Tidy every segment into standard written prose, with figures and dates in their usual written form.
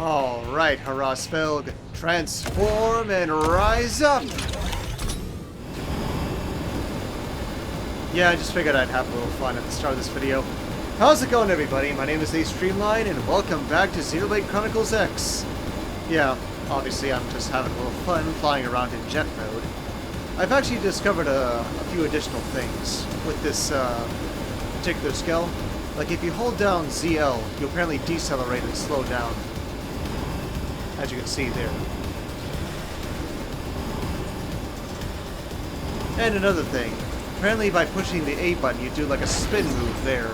Alright, Harasfelg, transform and rise up! Yeah, I just figured I'd have a little fun at the start of this video. How's it going, everybody? My name is Streamline, and welcome back to Xenoblade Chronicles X. Yeah, obviously I'm just having a little fun flying around in jet mode. I've actually discovered a few additional things with this particular skill. Like, if you hold down ZL, you apparently decelerate and slow down. As you can see there. And another thing. Apparently by pushing the A button, you do like a spin move there.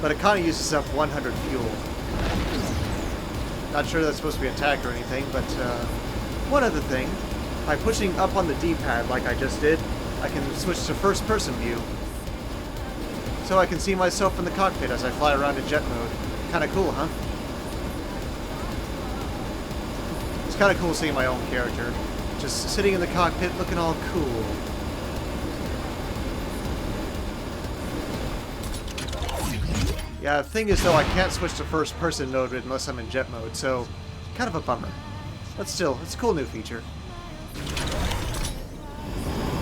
But it kind of uses up 100 fuel. Not sure that's supposed to be an attack or anything, but one other thing. By pushing up on the D-pad like I just did, I can switch to first-person view. So I can see myself in the cockpit as I fly around in jet mode. Kinda cool, huh? It's kinda cool seeing my own character. Just sitting in the cockpit looking all cool. Yeah, the thing is, though, I can't switch to first-person mode unless I'm in jet mode, so kind of a bummer. But still, it's a cool new feature.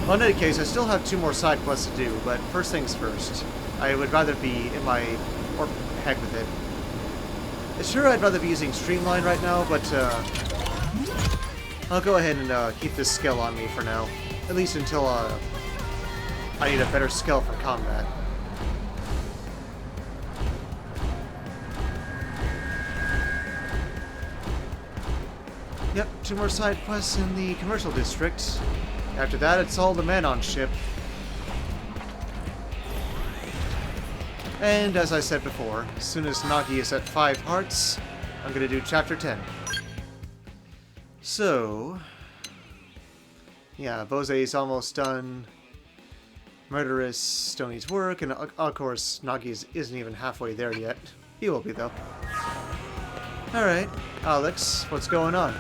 Well, in any case, I still have 2 more side quests to do, but first things first. I would rather be in my... or heck with it. Sure, I'd rather be using Streamline right now, but I'll go ahead and keep this skill on me for now. At least until I need a better skill for combat. Yep, 2 more side quests in the commercial district. After that, it's all the men on ship. And as I said before, as soon as Nagi is at 5 hearts, I'm gonna do chapter 10. So... yeah, Bose's almost done. Murderous still needs work, and of course, Nagi isn't even halfway there yet. He will be, though. Alright, Alex, what's going on?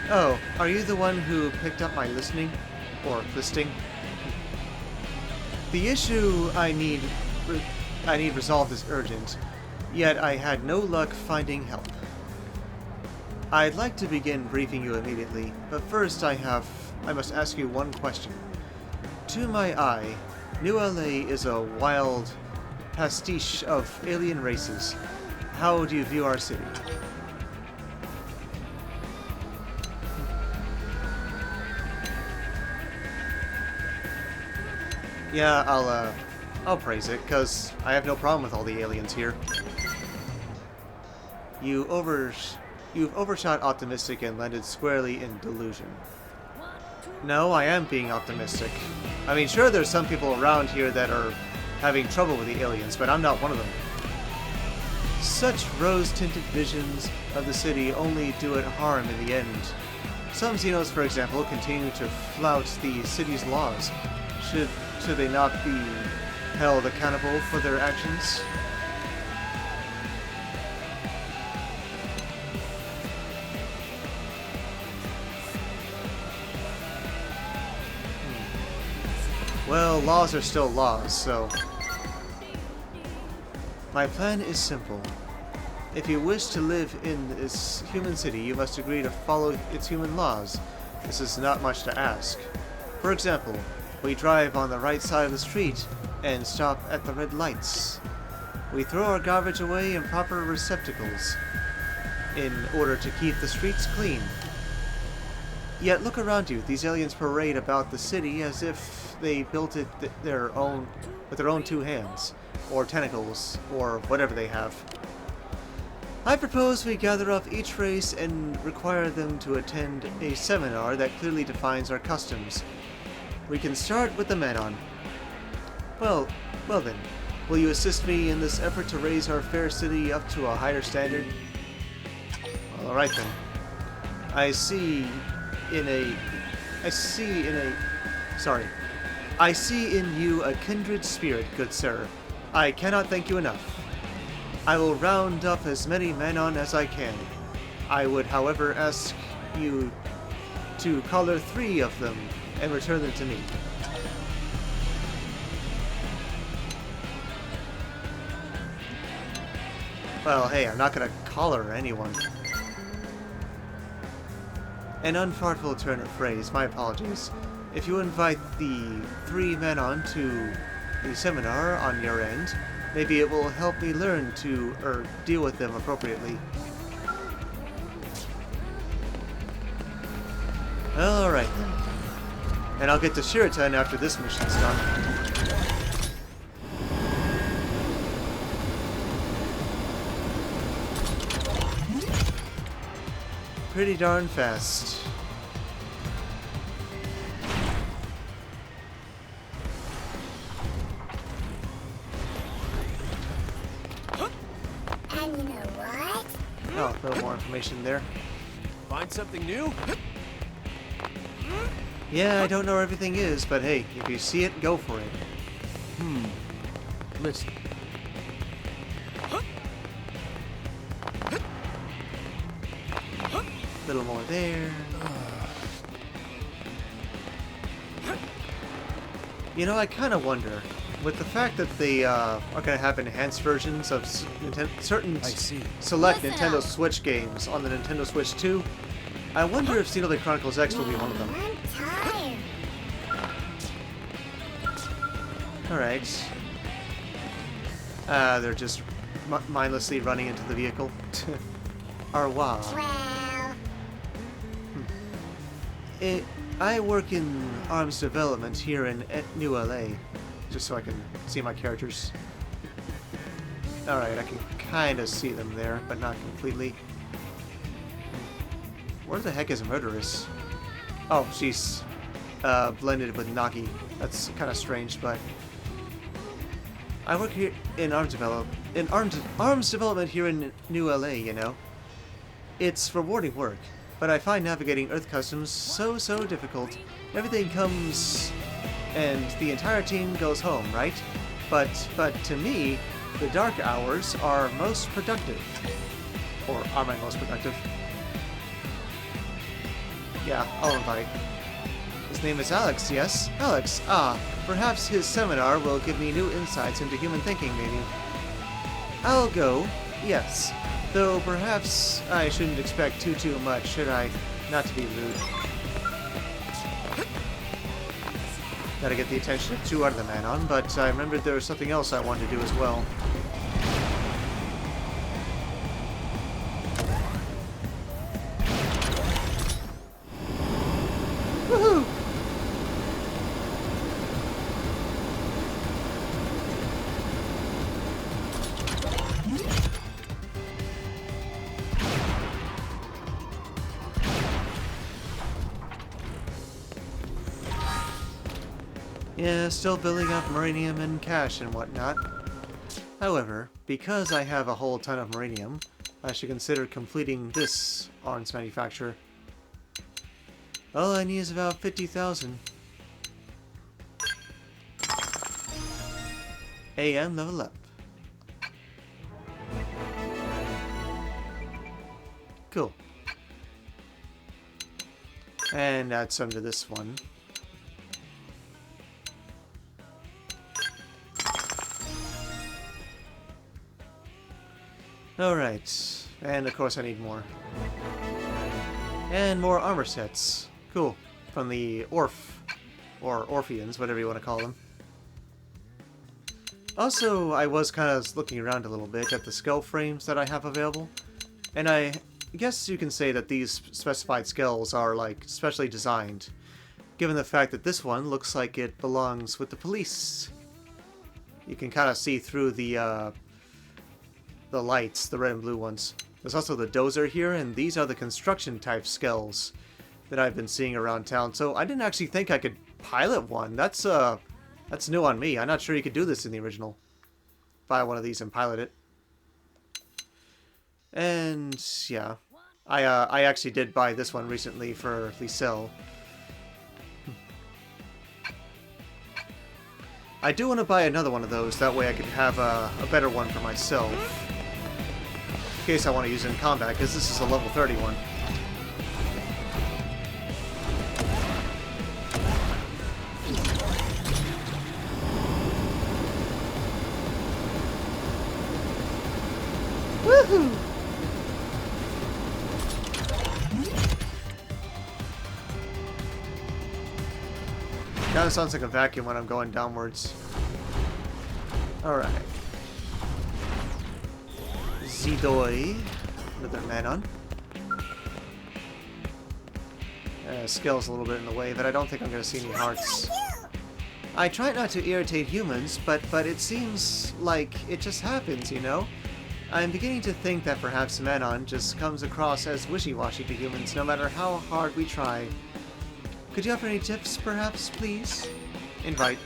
Oh, are you the one who picked up my listening? Or listing? The issue I need resolved is urgent, yet I had no luck finding help. I'd like to begin briefing you immediately, but first I must ask you one question. To my eye, New LA is a wild pastiche of alien races. How do you view our city? Yeah, I'll praise it, cause I have no problem with all the aliens here. You've overshot optimistic and landed squarely in delusion. No, I am being optimistic. I mean, sure, there's some people around here that are having trouble with the aliens, but I'm not one of them. Such rose-tinted visions of the city only do it harm in the end. Some Xenos, for example, continue to flout the city's laws. Should they not be held accountable for their actions? Well, laws are still laws, so... my plan is simple. If you wish to live in this human city, you must agree to follow its human laws. This is not much to ask. For example, we drive on the right side of the street and stop at the red lights. We throw our garbage away in proper receptacles in order to keep the streets clean. Yet look around you. These aliens parade about the city as if they built it with their own 2 hands, or tentacles, or whatever they have. I propose we gather up each race and require them to attend a seminar that clearly defines our customs. We can start with the Menon. Well then, will you assist me in this effort to raise our fair city up to a higher standard? Alright then. I see in you a kindred spirit, good sir. I cannot thank you enough. I will round up as many Menon as I can. I would, however, ask you to color 3 of them and return them to me. Well, hey, I'm not gonna collar anyone. An unfartful turn of phrase, my apologies. If you invite the 3 men on to the seminar on your end, maybe it will help me learn to, deal with them appropriately. Alright then. And I'll get to Shiraton after this mission's done. Pretty darn fast. And you know what? Oh, a little more information there. Find something new? Yeah, I don't know where everything is, but hey, if you see it, go for it. Listen. A little more there. You know, I kind of wonder, with the fact that they are going to have enhanced versions of certain I see. select Listen Nintendo up. Switch games on the Nintendo Switch 2, I wonder if Xenoblade Chronicles X will be one of them. I'm tired. Alright. They're just mindlessly running into the vehicle. Arwa. Well, I work in arms development here in New LA, just so I can see my characters. Alright, I can kind of see them there, but not completely. Where the heck is Murderess? Oh, she's blended with Nagi. That's kind of strange, but I work here in arms development here in New LA. You know, it's rewarding work, but I find navigating Earth customs so difficult. Everything comes, and the entire team goes home, right? But to me, the dark hours are most productive, or are my most productive. Yeah, I'll invite. His name is Alex, yes? Alex, perhaps his seminar will give me new insights into human thinking, maybe. I'll go, yes. Though perhaps I shouldn't expect too much, should I? Not to be rude. Gotta get the attention of 2 other men on, but I remembered there was something else I wanted to do as well. Woohoo! Yeah, still building up Muranium and cash and whatnot. However, because I have a whole ton of Muranium, I should consider completing this arms manufacture. All I need is about 50,000. AM level up. Cool. And add some to this one. Alright, and of course I need more. And more armor sets. Cool. From the Orf, or Orpheans, whatever you want to call them. Also, I was kind of looking around a little bit at the skull frames that I have available. And I guess you can say that these specified skulls are, like, specially designed. Given the fact that this one looks like it belongs with the police. You can kind of see through the lights, the red and blue ones. There's also the dozer here, and these are the construction type skulls that I've been seeing around town. So I didn't actually think I could pilot one. That's new on me. I'm not sure you could do this in the original. Buy one of these and pilot it. And yeah, I actually did buy this one recently for Lisel. I do want to buy another one of those. That way I could have a better one for myself. In case I want to use it in combat, because this is a level 31. Woo! Kind of sounds like a vacuum when I'm going downwards. Alright. Zidoi. Another Manon. Skill's a little bit in the way, but I don't think I'm going to see any hearts. I try not to irritate humans, but it seems like it just happens, you know? I'm beginning to think that perhaps Manon just comes across as wishy-washy to humans, no matter how hard we try. Could you offer any tips, perhaps, please? Invite.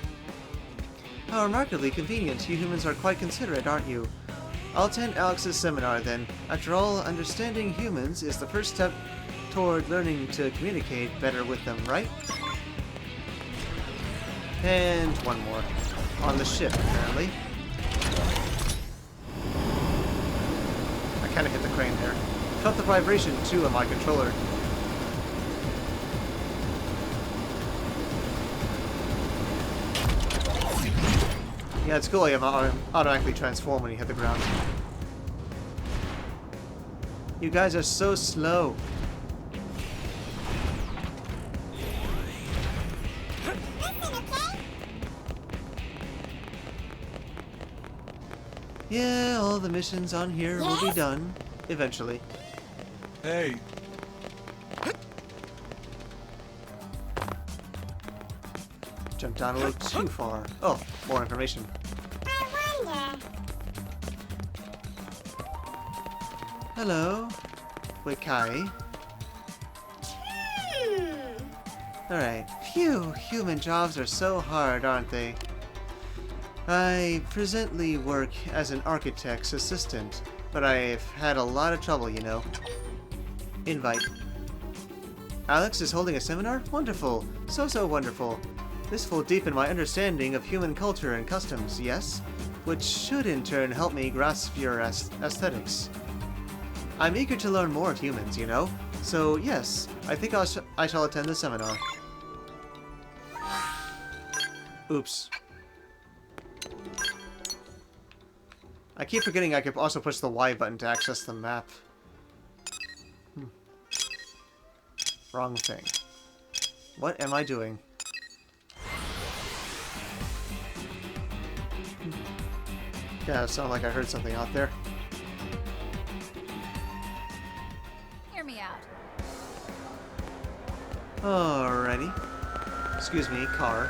How remarkably convenient. You humans are quite considerate, aren't you? I'll attend Alex's seminar, then. After all, understanding humans is the first step toward learning to communicate better with them, right? And one more. On the ship, apparently. I kind of hit the crane there. Felt the vibration, too, on my controller. Yeah, it's cool. You automatically transform when you hit the ground. You guys are so slow. Yeah, all the missions on here will be done eventually. Hey. Jumped down a little too far. Oh, more information. I wonder. Hello. Wait, Kai. Alright. Phew, human jobs are so hard, aren't they? I presently work as an architect's assistant, but I've had a lot of trouble, you know. Invite. Alex is holding a seminar? Wonderful. So wonderful. This will deepen my understanding of human culture and customs, yes? Which should in turn help me grasp your aesthetics. I'm eager to learn more of humans, you know? So yes, I think I shall attend the seminar. Oops. I keep forgetting I could also push the Y button to access the map. Wrong thing. What am I doing? Yeah, it sounded like I heard something out there. Hear me out. Alrighty. Excuse me, car.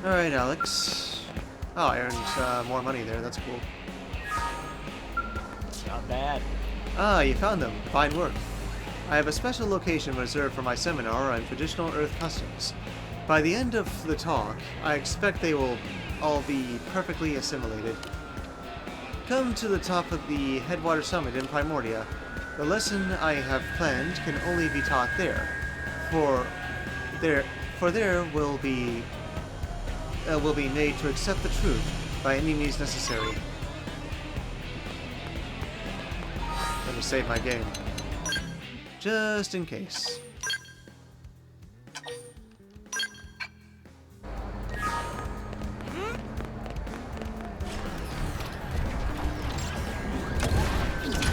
Alright, Alex. Oh, I earned more money there. That's cool. Not bad. Ah, you found them. Fine work. I have a special location reserved for my seminar on traditional Earth customs. By the end of the talk, I expect they will all be perfectly assimilated. Come to the top of the Headwater Summit in Primordia. The lesson I have planned can only be taught there. For there will be made to accept the truth by any means necessary. Let me save my game. Just in case.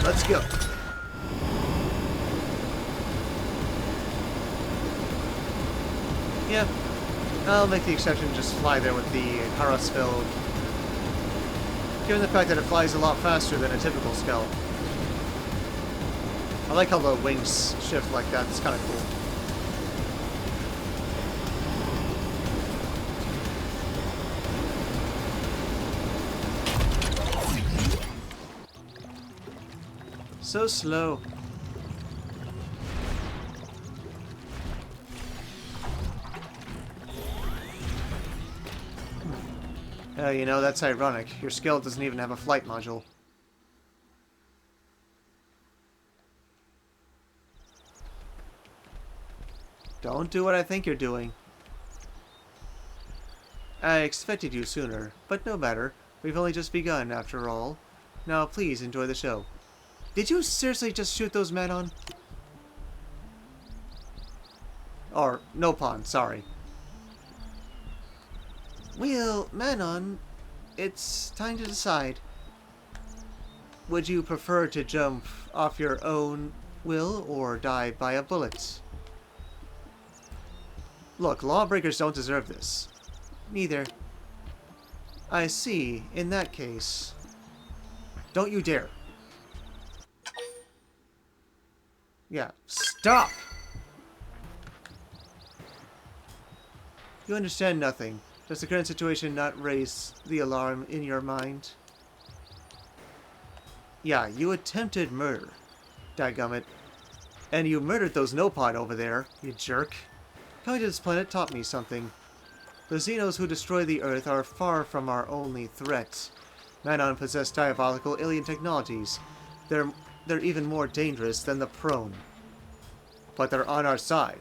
Let's go. Yeah, I'll make the exception, just fly there with the Harasfeld. Given the fact that it flies a lot faster than a typical Skell. I like how the wings shift like that, it's kind of cool. So slow. You know, that's ironic. Your skill doesn't even have a flight module. Don't do what I think you're doing. I expected you sooner, but no matter. We've only just begun, after all. Now, please enjoy the show. Did you seriously just shoot those men on? Or, Nopon, sorry. Well, Manon, it's time to decide. Would you prefer to jump off your own will or die by a bullet? Look, lawbreakers don't deserve this. Neither. I see. In that case... Don't you dare. Yeah, stop! You understand nothing. Does the current situation not raise the alarm in your mind? Yeah, you attempted murder. Dadgummit. And you murdered those Nopod over there, you jerk. Coming to this planet taught me something. The Xenos who destroy the Earth are far from our only threat. Manon possess diabolical alien technologies. They're even more dangerous than the Prone. But they're on our side.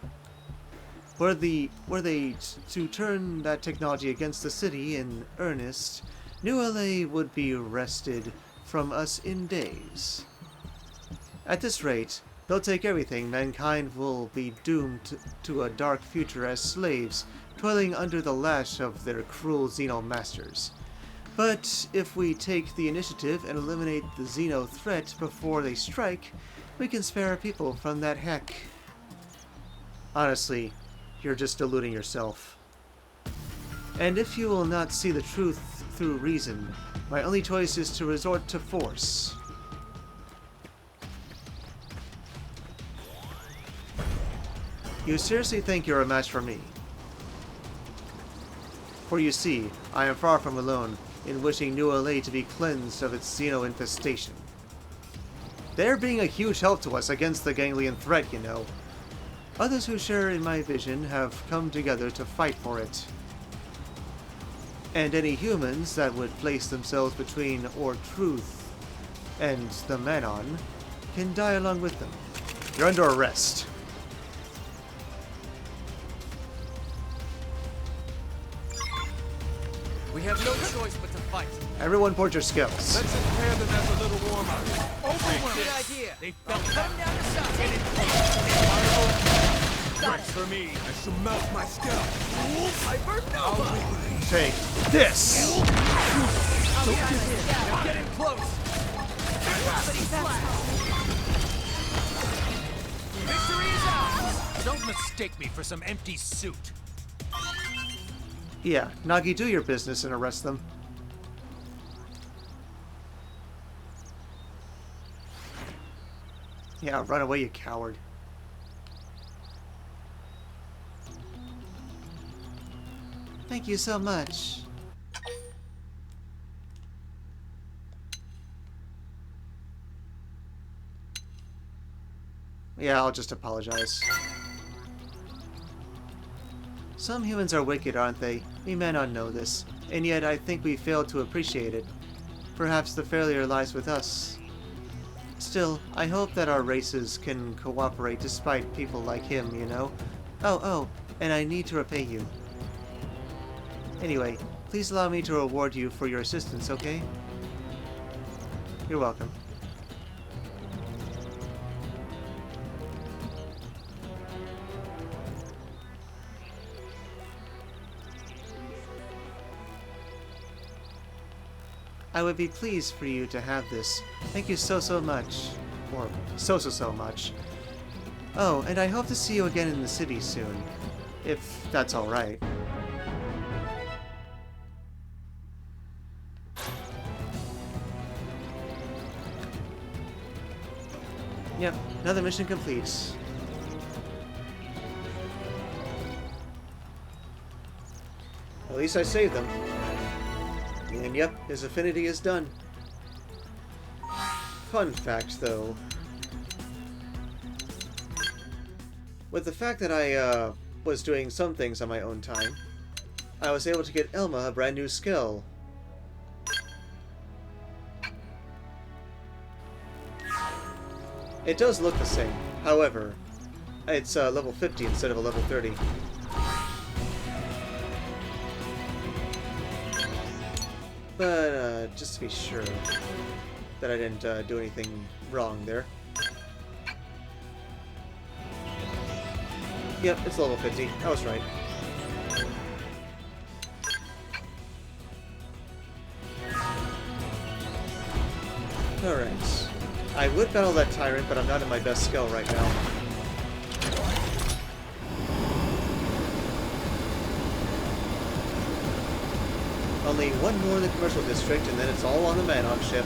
Were they to turn that technology against the city in earnest, New LA would be wrested from us in days. At this rate, they'll take everything. Mankind will be doomed to a dark future as slaves, toiling under the lash of their cruel Xeno masters. But if we take the initiative and eliminate the Xeno threat before they strike, we can spare our people from that heck. Honestly, you're just deluding yourself. And if you will not see the truth through reason, my only choice is to resort to force. You seriously think you're a match for me? For you see, I am far from alone in wishing New LA to be cleansed of its Xeno infestation. They're being a huge help to us against the ganglion threat, you know. Others who share in my vision have come together to fight for it. And any humans that would place themselves between our truth and the Manon can die along with them. You're under arrest. We have no choice but to fight. Everyone board your skills. Let's prepare them as a little warm-up. Overwhelmed. Good idea. They felt Come that. down to size. Get in place. Got Works it. for me. I shall mount my skill. Hypernova. Take this! They're getting close. Victory is ours. Don't mistake me for some empty suit. Yeah, Nagi, do your business and arrest them. Yeah, run away, you coward. Thank you so much. Yeah, I'll just apologize. Some humans are wicked, aren't they? We may not know this, and yet I think we fail to appreciate it. Perhaps the failure lies with us. Still, I hope that our races can cooperate despite people like him, you know? Oh, and I need to repay you. Anyway, please allow me to reward you for your assistance, okay? You're welcome. I would be pleased for you to have this. Thank you so much. Or so much. Oh, and I hope to see you again in the city soon. If that's alright. Yep, another mission complete. At least I saved them. And yep, his affinity is done. Fun fact, though. With the fact that I was doing some things on my own time, I was able to get Elma a brand new skill. It does look the same. However, it's level 50 instead of a level 30. But, just to be sure that I didn't do anything wrong there. Yep, it's level 50. I was right. Alright. I would battle that tyrant, but I'm not in my best skill right now. Only one more in the commercial district, and then it's all on the Manhawk ship.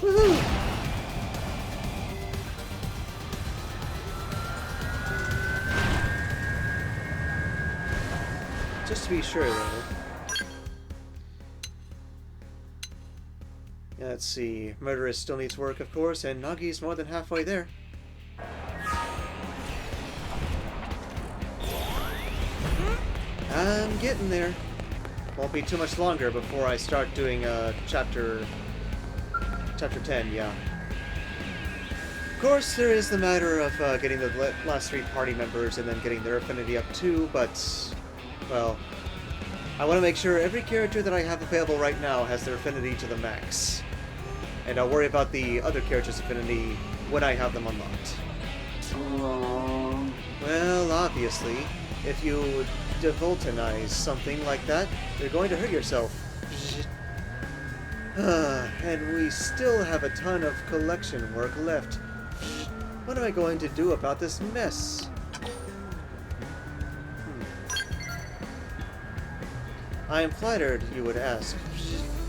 Woohoo! Just to be sure, though. Let's see. Murderous still needs work, of course, and Nagi's more than halfway there. I'm getting there. Won't be too much longer before I start doing chapter 10, yeah. Of course, there is the matter of getting the last 3 party members and then getting their affinity up too, but, well, I want to make sure every character that I have available right now has their affinity to the max. And I'll worry about the other characters' affinity when I have them unlocked. Well, obviously, if you devulcanize something like that, you're going to hurt yourself. And we still have a ton of collection work left. What am I going to do about this mess? I am flattered you would ask.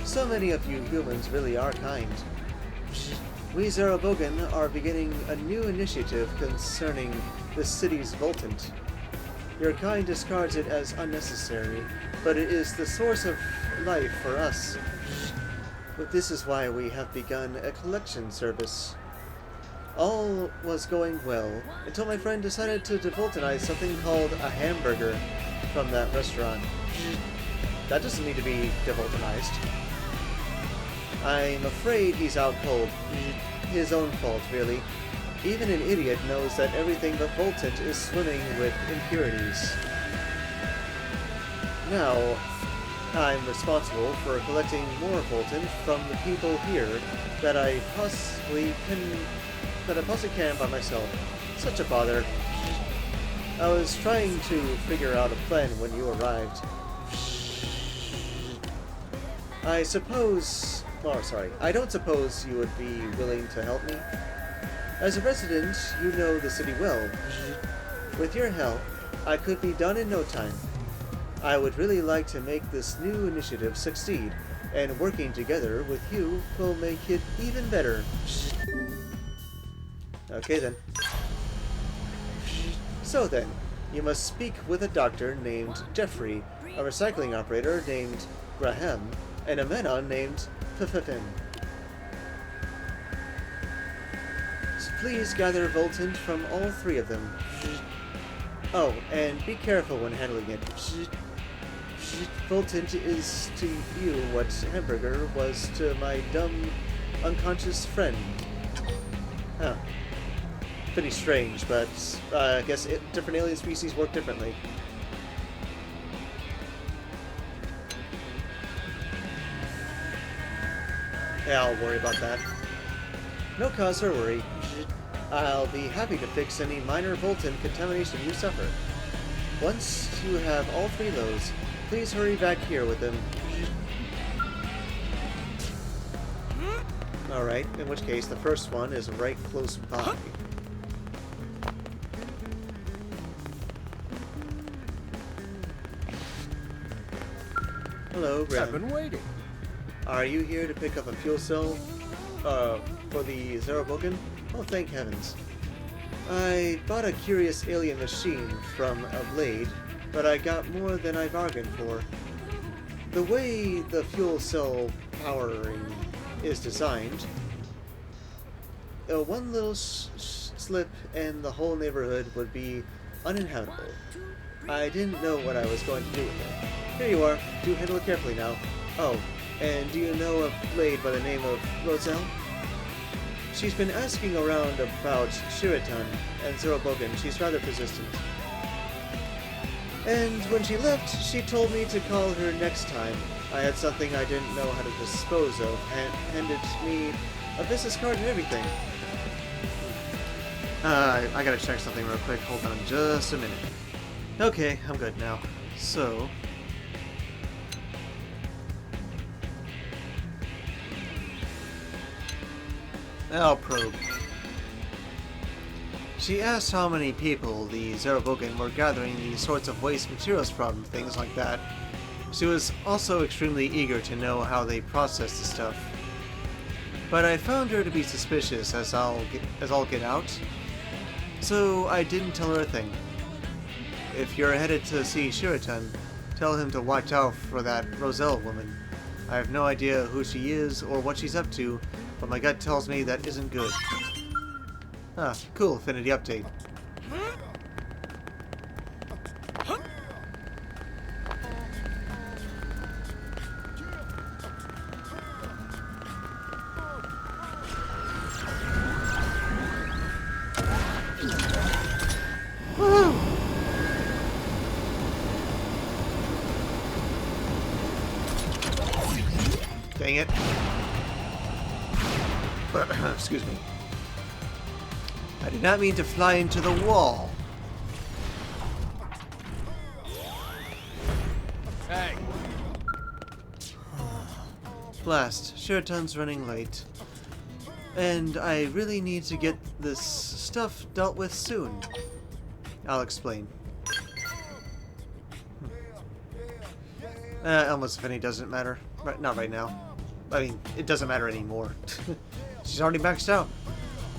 So many of you humans really are kind. We zaruboggan are beginning a new initiative concerning the city's Voltant. Your kind discards it as unnecessary, but it is the source of life for us. But this is why we have begun a collection service. All was going well until my friend decided to devulcanize something called a hamburger from that restaurant. That doesn't need to be devulcanized. I'm afraid he's out cold. His own fault, really. Even an idiot knows that everything but Voltant is swimming with impurities. Now, I'm responsible for collecting more Voltant from the people here that I possibly can by myself. Such a bother. I was trying to figure out a plan when you arrived. I don't suppose you would be willing to help me? As a resident, you know the city well. With your help, I could be done in no time. I would really like to make this new initiative succeed, and working together with you will make it even better. Okay then. So then, you must speak with a doctor named Jeffrey, a recycling operator named Graham, and a Menon named Pfeffin. Please gather Voltant from all 3 of them. Oh, and be careful when handling it. Voltant is to you what hamburger was to my dumb, unconscious friend. Huh. Pretty strange, but I guess different alien species work differently. Yeah, I'll worry about that. No cause for worry. I'll be happy to fix any minor Voltant contamination you suffer. Once you have all 3 loads, please hurry back here with them. Alright, in which case the first one is right close by. Hello, Graham. I've been waiting. Are you here to pick up a fuel cell, for the zaruboggan? Oh, thank heavens. I bought a curious alien machine from a blade, but I got more than I bargained for. The way the fuel cell powering is designed, one little slip and the whole neighborhood would be uninhabitable. I didn't know what I was going to do with it. Here you are. Do handle it carefully now. Oh, and do you know a blade by the name of Roselle? She's been asking around about Shiritan and zaruboggan. She's rather persistent. And when she left, she told me to call her next time. I had something I didn't know how to dispose of, and handed me a business card and everything. I gotta check something real quick. Hold on just a minute. Okay, I'm good now. So, I'll probe. She asked how many people the zaruboggan were gathering these sorts of waste materials from, things like that. She was also extremely eager to know how they process the stuff. But I found her to be suspicious as all get out, so I didn't tell her a thing. If you're headed to see Shiraton, tell him to watch out for that Roselle woman. I have no idea who she is or what she's up to, but my gut tells me that isn't good. Ah, cool, Affinity update. Woohoo! Dang it. Excuse me. I did not mean to fly into the wall. Hey. Blast. Shiraton's running late. And I really need to get this stuff dealt with soon. I'll explain. Almost Affinity doesn't matter. Not right now. I mean, it doesn't matter anymore. She's already maxed out.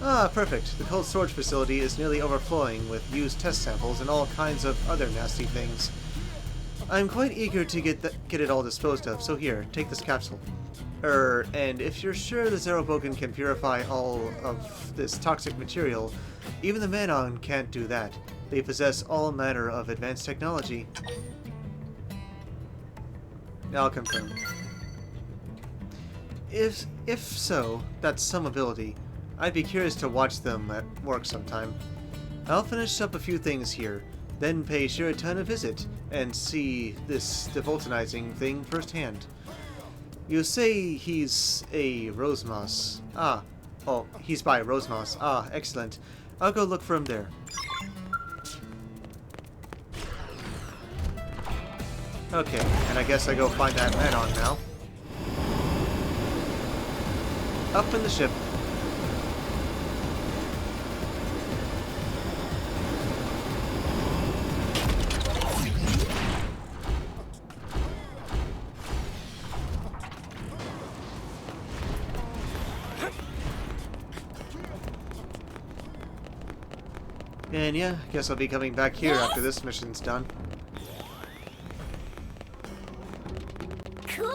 Ah, perfect. The cold storage facility is nearly overflowing with used test samples and all kinds of other nasty things. I'm quite eager to get it all disposed of, so here, take this capsule. And if you're sure the zaruboggan can purify all of this toxic material, even the Manon can't do that. They possess all manner of advanced technology. I'll confirm. If so, that's some ability. I'd be curious to watch them at work sometime. I'll finish up a few things here, then pay Shiraton a visit, and see this devoltanizing thing firsthand. You say he's a Rosemoss. Ah. Oh, he's by Rosemoss. Ah, excellent. I'll go look for him there. Okay, and I guess I go find that Manon now. Up in the ship. And yeah, guess I'll be coming back here after this mission's done. Cool!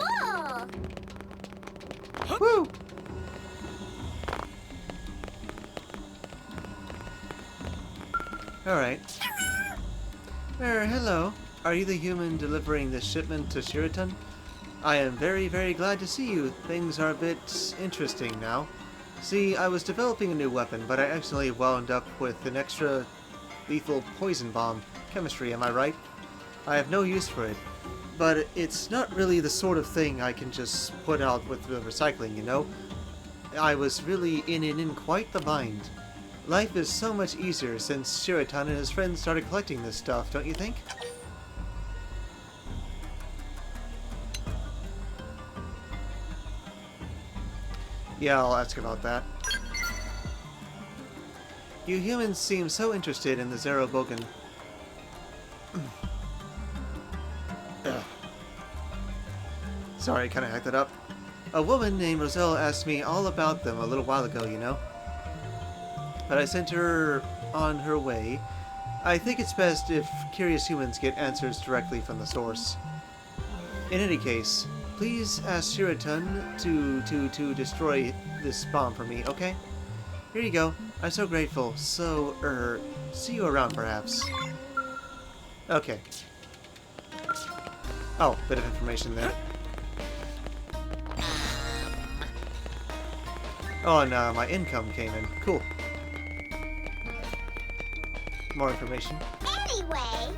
Woo! Alright. Hello. Are you the human delivering this shipment to Shiraton? I am very, very glad to see you. Things are a bit interesting now. See, I was developing a new weapon, but I accidentally wound up with an extra lethal poison bomb. Chemistry, am I right? I have no use for it. But it's not really the sort of thing I can just put out with the recycling, you know? I was really in quite the bind. Life is so much easier since Shiraton and his friends started collecting this stuff, don't you think? Yeah, I'll ask about that. You humans seem so interested in the zaruboggan. Sorry, I kinda hacked that up. A woman named Roselle asked me all about them a little while ago, you know? But I sent her on her way. I think it's best if curious humans get answers directly from the source. In any case, please ask Shiraton to destroy this bomb for me, okay? Here you go. I'm so grateful. So, see you around perhaps. Okay. Oh, bit of information there. Oh, and my income came in. Cool. More information. Anyway,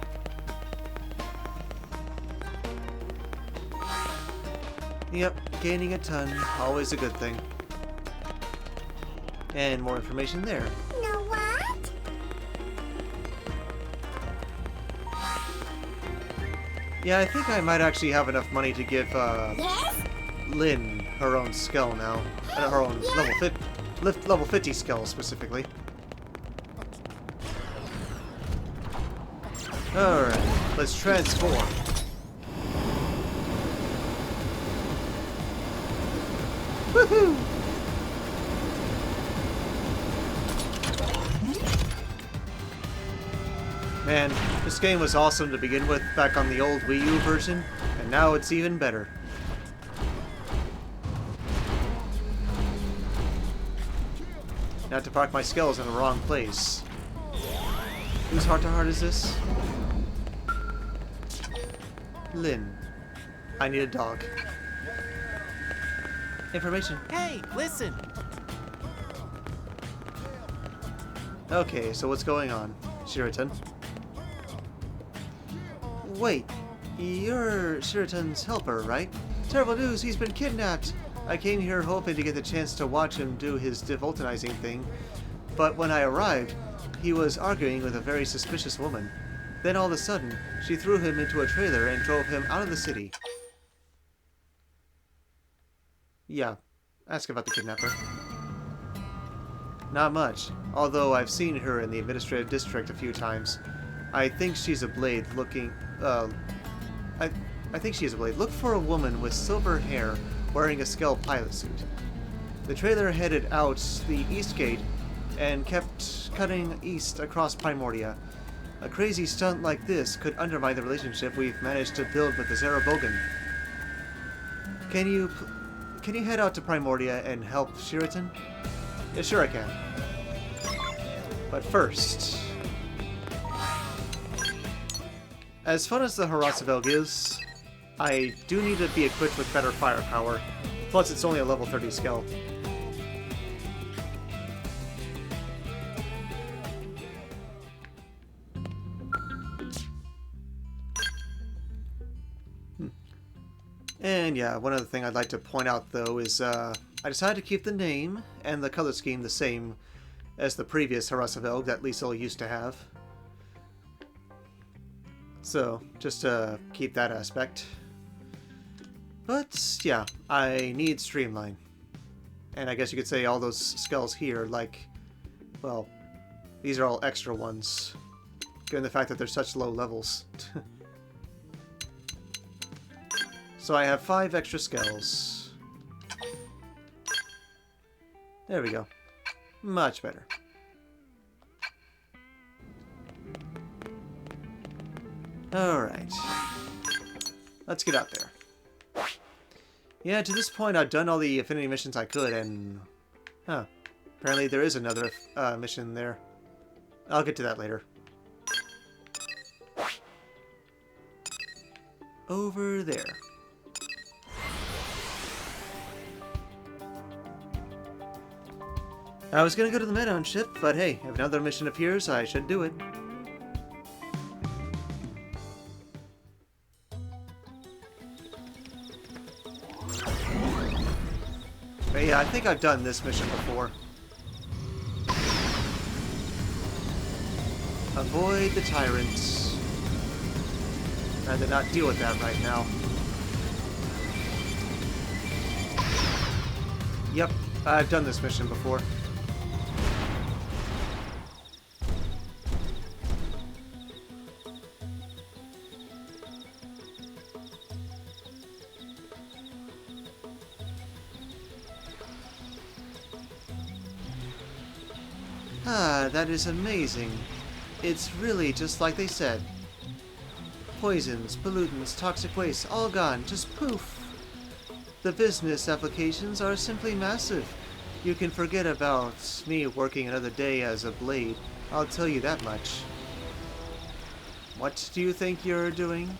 Yep, gaining a ton. Always a good thing. And more information there. know what? Yeah, I think I might actually have enough money to give Yes? Lynn her own skull now. Her own level Lift level 50 skill specifically. Alright, let's transform. Woohoo! Man, this game was awesome to begin with back on the old Wii U version, and now it's even better. Not to park my skills in the wrong place. Whose heart-to-heart is this? Lynn. I need a dog. Information. Hey, listen! Okay, so what's going on? Shiraton. Wait, you're Shiraton's helper, right? Terrible news, he's been kidnapped! I came here hoping to get the chance to watch him do his devoltanizing thing, but when I arrived, he was arguing with a very suspicious woman. Then all of a sudden, she threw him into a trailer and drove him out of the city. Yeah, ask about the kidnapper. Not much, although I've seen her in the administrative district a few times. I think she's a blade looking, I think she's a blade. Look for a woman with silver hair wearing a Skell pilot suit. The trailer headed out the east gate and kept cutting east across Primordia. A crazy stunt like this could undermine the relationship we've managed to build with the zaruboggan. Can you head out to Primordia and help Shiraton? Yeah, sure I can. But first... As fun as the Harasavelg is, I do need to be equipped with better firepower. Plus, it's only a level 30 skill. And yeah, one other thing I'd like to point out though is I decided to keep the name and the color scheme the same as the previous Harasavelg that Liesel used to have. So, just to keep that aspect. But, yeah, I need Streamline. And I guess you could say all those skulls here, like, well, these are all extra ones. Given the fact that they're such low levels. So I have 5 extra skulls. There we go. Much better. Alright. Let's get out there. Yeah, to this point I've done all the affinity missions I could, and... Huh. Apparently there is another mission there. I'll get to that later. Over there. I was gonna go to the Menon ship, but hey, if another mission appears, I should do it. But yeah, I think I've done this mission before. Avoid the tyrants. I did not deal with that right now. Yep, I've done this mission before. Ah, that is amazing. It's really just like they said. Poisons, pollutants, toxic waste, all gone, just poof. The business applications are simply massive. You can forget about me working another day as a blade, I'll tell you that much. What do you think you're doing?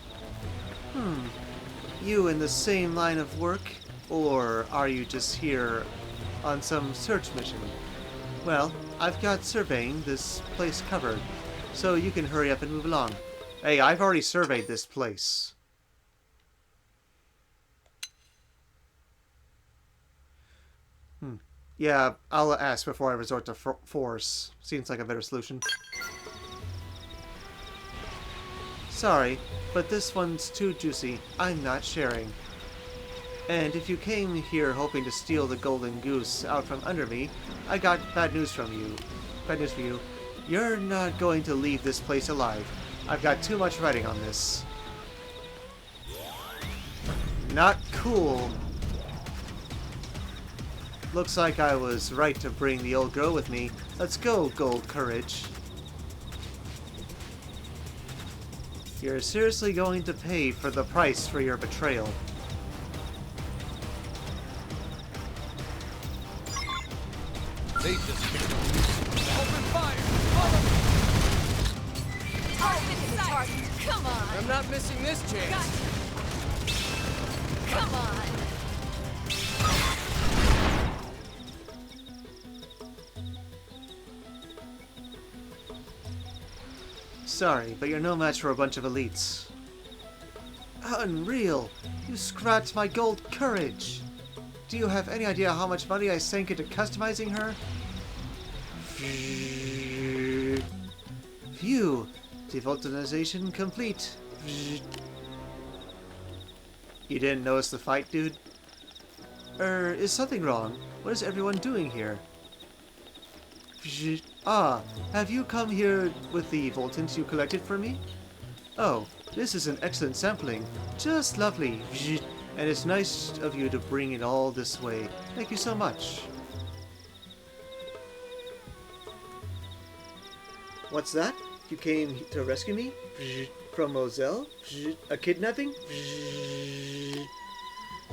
You in the same line of work? Or are you just here on some search mission? Well, I've got surveying this place covered, so you can hurry up and move along. Hey, I've already surveyed this place. Yeah, I'll ask before I resort to force. Seems like a better solution. Sorry, but this one's too juicy. I'm not sharing. And if you came here hoping to steal the golden goose out from under me, I got bad news from you. Bad news for you. You're not going to leave this place alive. I've got too much writing on this. Not cool. Looks like I was right to bring the old girl with me. Let's go, Gold Courage. You're seriously going to pay for the price for your betrayal. They just open fire! Follow me! Target the target. Come on. I'm not missing this chance. Come on. Sorry, but you're no match for a bunch of elites. Unreal! You scratched my gold courage! Do you have any idea how much money I sank into customizing her? Phew! Devulcanization complete. You didn't notice the fight, dude? Is something wrong? What is everyone doing here? Ah, have you come here with the Voltants you collected for me? Oh, this is an excellent sampling. Just lovely. And it's nice of you to bring it all this way. Thank you so much. What's that? You came to rescue me? From Moselle? A kidnapping?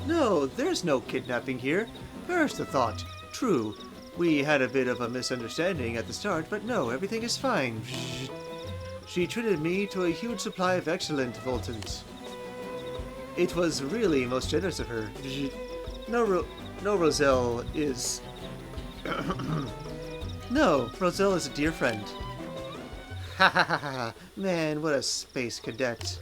No, there's no kidnapping here. Perish the thought. True. We had a bit of a misunderstanding at the start, but no, everything is fine. She treated me to a huge supply of excellent Voltants. It was really most generous of her. No, Roselle is... No, Roselle is a dear friend. Ha ha ha ha! Man, what a space cadet.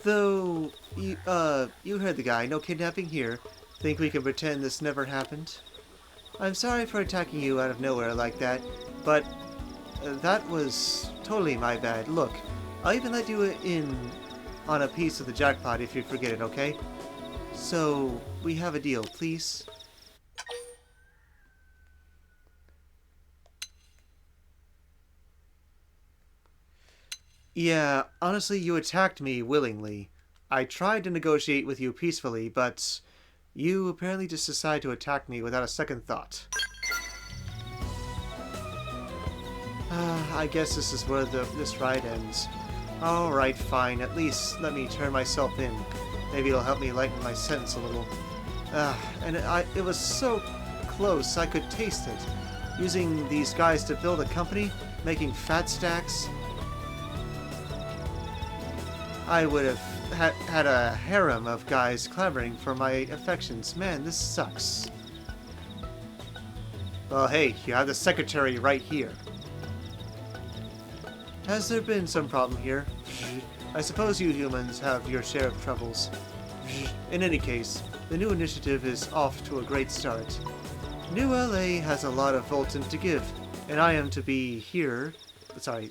Though, you heard the guy. No kidnapping here. Think we can pretend this never happened? I'm sorry for attacking you out of nowhere like that, but that was totally my bad. Look, I'll even let you in on a piece of the jackpot if you forget it, okay? So, we have a deal, please? Yeah, honestly, you attacked me willingly. I tried to negotiate with you peacefully, but you apparently just decided to attack me without a second thought. I guess this is where this ride ends. Alright, fine. At least let me turn myself in. Maybe it'll help me lighten my sentence a little. And it was so close, I could taste it. Using these guys to build a company, making fat stacks. I would have had a harem of guys clamoring for my affections. Man, this sucks. Well, hey, you have the secretary right here. Has there been some problem here? I suppose you humans have your share of troubles. In any case, the new initiative is off to a great start. New LA has a lot of Voltant to give, and I am to be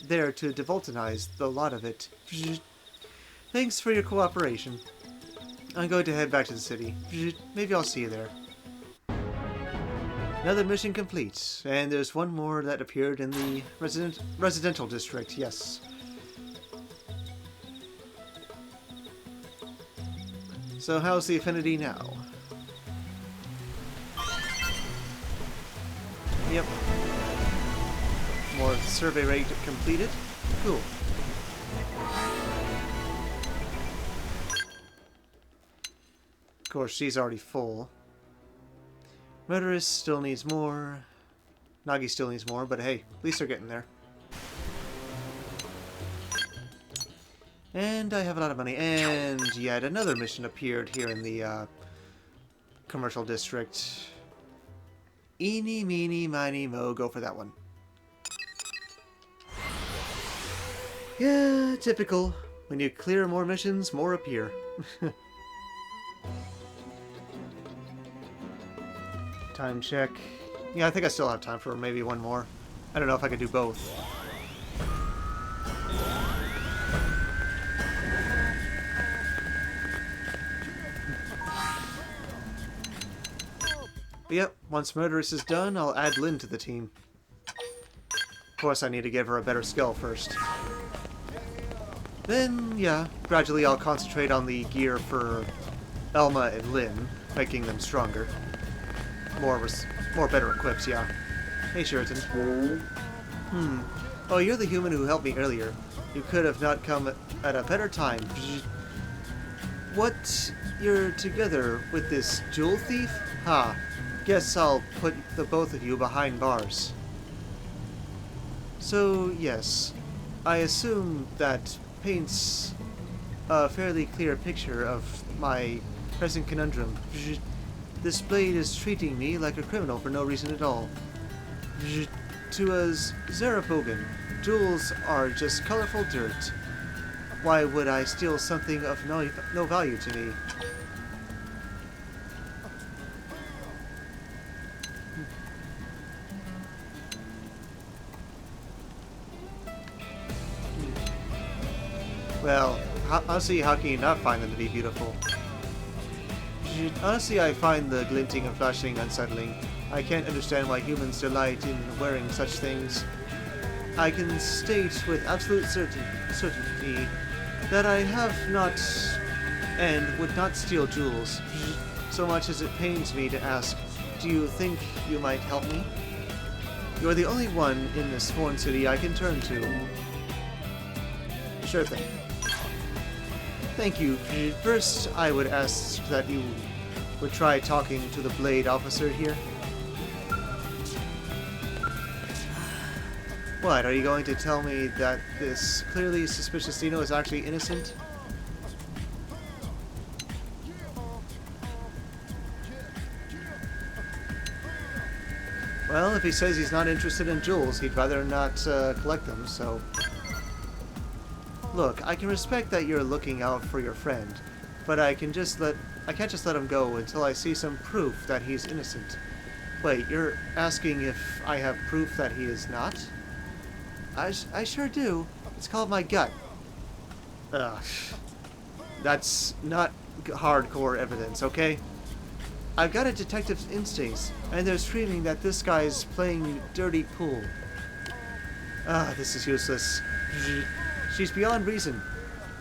there to devulcanize the lot of it. Thanks for your cooperation. I'm going to head back to the city. Maybe I'll see you there. Another mission complete, and there's one more that appeared in the residential district, yes. So how's the affinity now? Yep. More survey rate completed. Cool. Of course, she's already full. Murderous still needs more. Nagi still needs more, but hey, at least they're getting there. And I have a lot of money. And yet another mission appeared here in the commercial district. Eeny, meeny, miny, mo. Go for that one. Yeah, typical. When you clear more missions, more appear. Time check. Yeah, I think I still have time for maybe one more. I don't know if I could do both. Yep, once Murderous is done, I'll add Lynn to the team. Of course, I need to give her a better skill first. Then, yeah, gradually I'll concentrate on the gear for Elma and Lynn, making them stronger. More better equipped, yeah. Hey, Sheraton. Oh, you're the human who helped me earlier. You could have not come at a better time. What? You're together with this jewel thief? Ha. Guess I'll put the both of you behind bars. So, yes. I assume that paints a fairly clear picture of my present conundrum. This blade is treating me like a criminal for no reason at all. To a zaruboggan, jewels are just colorful dirt. Why would I steal something of no value to me? Well, honestly, how can you not find them to be beautiful? Honestly, I find the glinting and flashing unsettling. I can't understand why humans delight in wearing such things. I can state with absolute certainty that I have not and would not steal jewels, so much as it pains me to ask, do you think you might help me? You're the only one in this foreign city I can turn to. Sure thing. Thank you. First, I would ask that you would try talking to the Blade officer here. What, are you going to tell me that this clearly suspicious Xeno is actually innocent? Well, if he says he's not interested in jewels, he'd rather not collect them, so... Look, I can respect that you're looking out for your friend, but I can't just let him go until I see some proof that he's innocent. Wait, you're asking if I have proof that he is not? I sure do. It's called my gut. Ugh. That's not hardcore evidence, okay? I've got a detective's instincts, and they're screaming that this guy's playing dirty pool. This is useless. She's beyond reason.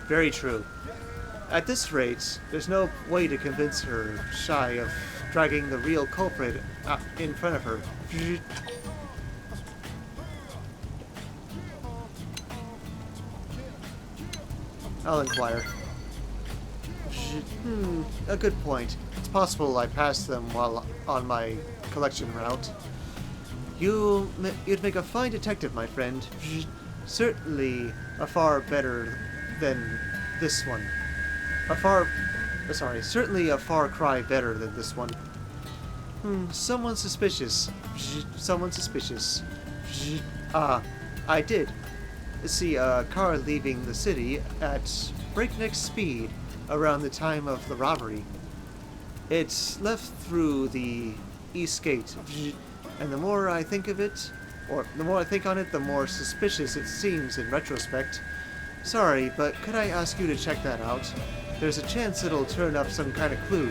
Very true. At this rate, there's no way to convince her shy of dragging the real culprit in front of her. I'll inquire. A good point. It's possible I passed them while on my collection route. You'd make a fine detective, my friend. Certainly a far better than this one. Certainly a far cry better than this one. Someone suspicious. Someone suspicious. I did see a car leaving the city at breakneck speed around the time of the robbery. It left through the east gate, and the more I think of it, or the more I think on it, the more suspicious it seems in retrospect. Sorry, but could I ask you to check that out? There's a chance it'll turn up some kind of clue.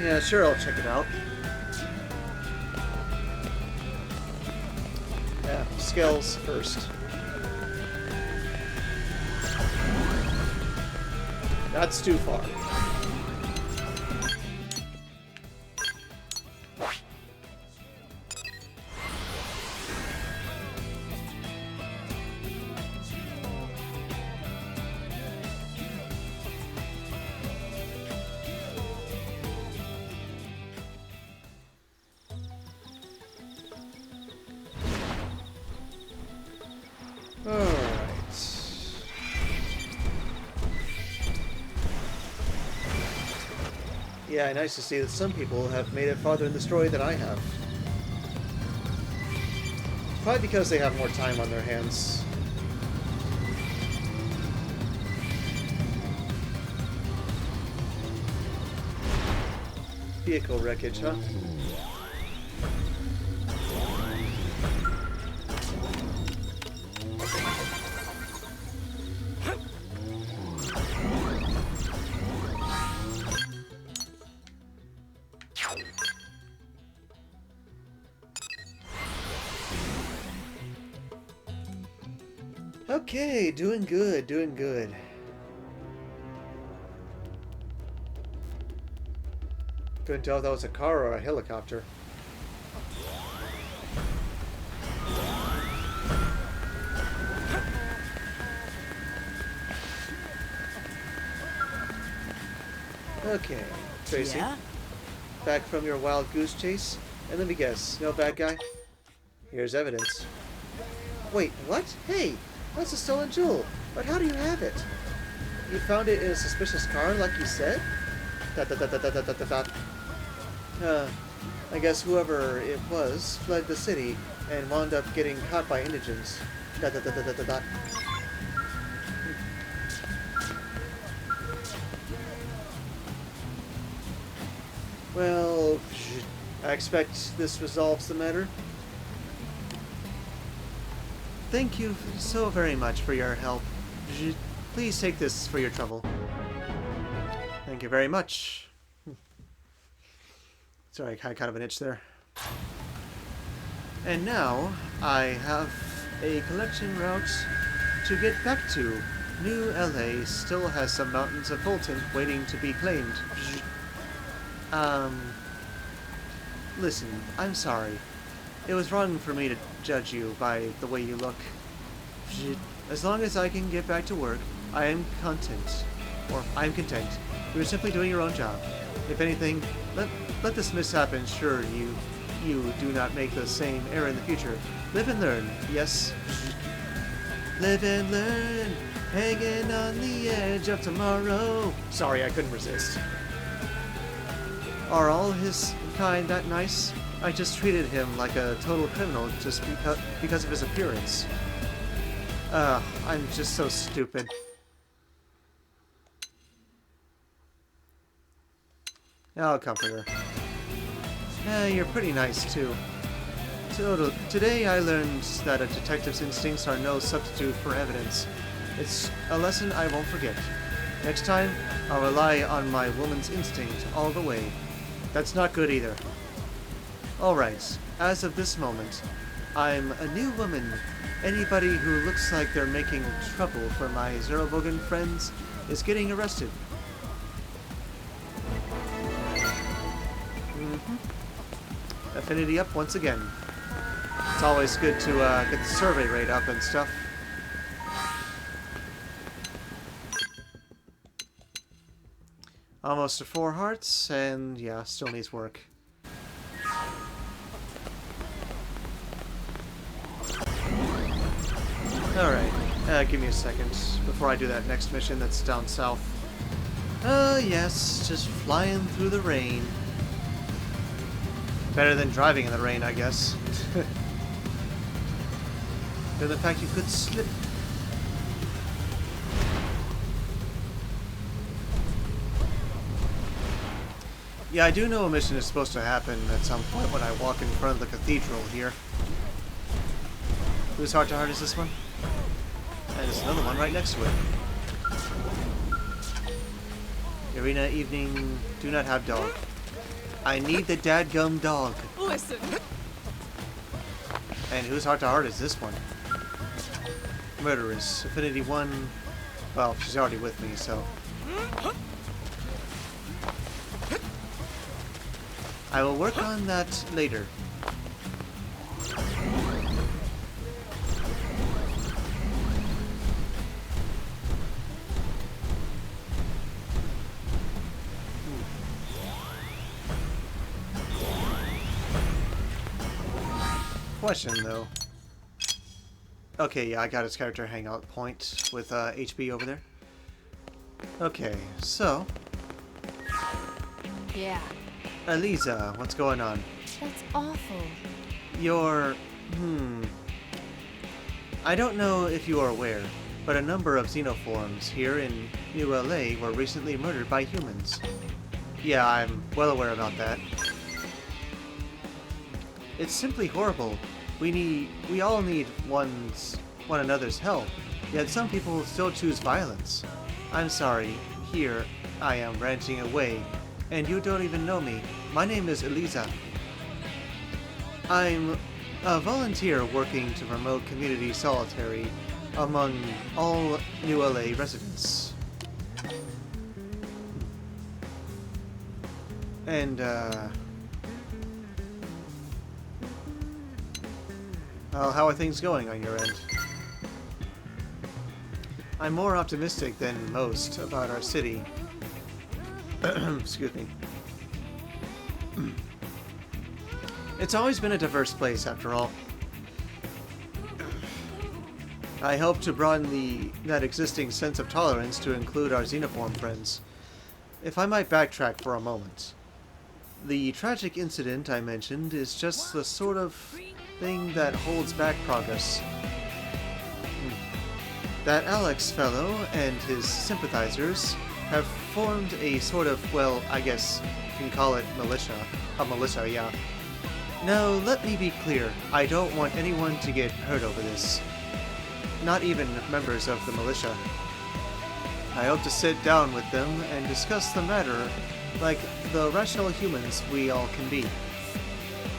Yeah, sure, I'll check it out. Yeah, skills first. That's too far. Yeah, nice to see that some people have made it farther in the story than I have. Probably because they have more time on their hands. Vehicle wreckage, huh? Okay, doing good, doing good. Couldn't tell if that was a car or a helicopter. Okay, Tracy. Yeah? Back from your wild goose chase? And let me guess, no bad guy? Here's evidence. Wait, what? Hey, that's a stolen jewel. But how do you have it? You found it in a suspicious car, like you said? Dot dot dot dot dot dot dot dot. I guess whoever it was fled the city and wound up getting caught by indigents. Dot dot dot dot dot dot. Well, I expect this resolves the matter. Thank you so very much for your help. Please take this for your trouble. Thank you very much. Sorry, I had kind of an itch there. And now, I have a collection route to get back to. New LA still has some mountains of Fulton waiting to be claimed. Listen, I'm sorry. It was wrong for me to judge you by the way you look. As long as I can get back to work, I am content. Or, I'm content. You're simply doing your own job. If anything, let this mishap ensure you do not make the same error in the future. Live and learn, yes? Live and learn, hanging on the edge of tomorrow. Sorry, I couldn't resist. Are all his kind that nice? I just treated him like a total criminal just because of his appearance. I'm just so stupid. I'll comfort her. You're pretty nice too. Today I learned that a detective's instincts are no substitute for evidence. It's a lesson I won't forget. Next time, I'll rely on my woman's instinct all the way. That's not good either. Alright, as of this moment, I'm a new woman. Anybody who looks like they're making trouble for my zaruboggan friends is getting arrested. Affinity up once again. It's always good to get the survey rate up and stuff. Almost to 4 hearts, and yeah, still needs work. Alright, give me a second before I do that next mission that's down south. Yes, just flying through the rain. Better than driving in the rain, I guess. And the fact you could slip. Yeah, I do know a mission is supposed to happen at some point when I walk in front of the cathedral here. Whose heart to heart is this one? And there's another one right next to it. Arena evening, do not have dog. I need the dadgum dog. Listen. And whose heart to heart is this one? Murderous. Affinity 1. Well, she's already with me, so. I will work on that later. Question though. Okay, yeah, I got his character hangout point with HB over there. Okay, so Yeah. Eliza, what's going on? That's awful. You're... I don't know if you are aware, but a number of xenoforms here in New LA were recently murdered by humans. Yeah, I'm well aware about that. It's simply horrible. We all need one another's help, yet some people still choose violence. I'm sorry, here I am ranting away, and you don't even know me. My name is Eliza. I'm a volunteer working to promote community solitary among all New LA residents. And, well, how are things going on your end? I'm more optimistic than most about our city. Excuse me. It's always been a diverse place, after all. I hope to broaden that existing sense of tolerance to include our xenoform friends. If I might backtrack for a moment. The tragic incident I mentioned is just the sort of thing that holds back progress. That Alex fellow and his sympathizers have formed a sort of, well, I guess you can call it militia. A militia, yeah. Now, let me be clear, I don't want anyone to get hurt over this. Not even members of the militia. I hope to sit down with them and discuss the matter like the rational humans we all can be.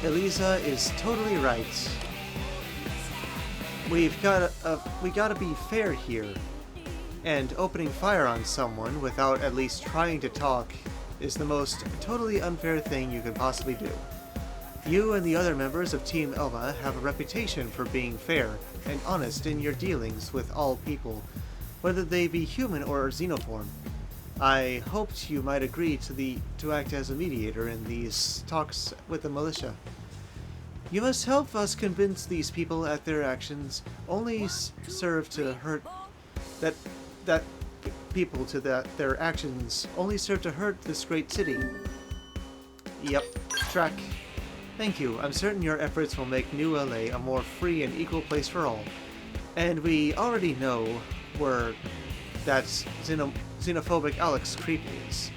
Elisa is totally right. We gotta be fair here. And opening fire on someone without at least trying to talk is the most totally unfair thing you can possibly do. You and the other members of Team Elma have a reputation for being fair and honest in your dealings with all people, whether they be human or xenoform. I hoped you might agree to act as a mediator in these talks with the militia. You must help us convince these people that their actions only serve to hurt their actions only serve to hurt this great city. Yep, track. Thank you. I'm certain your efforts will make New LA a more free and equal place for all. And we already know where that xenophobic Alex creep is.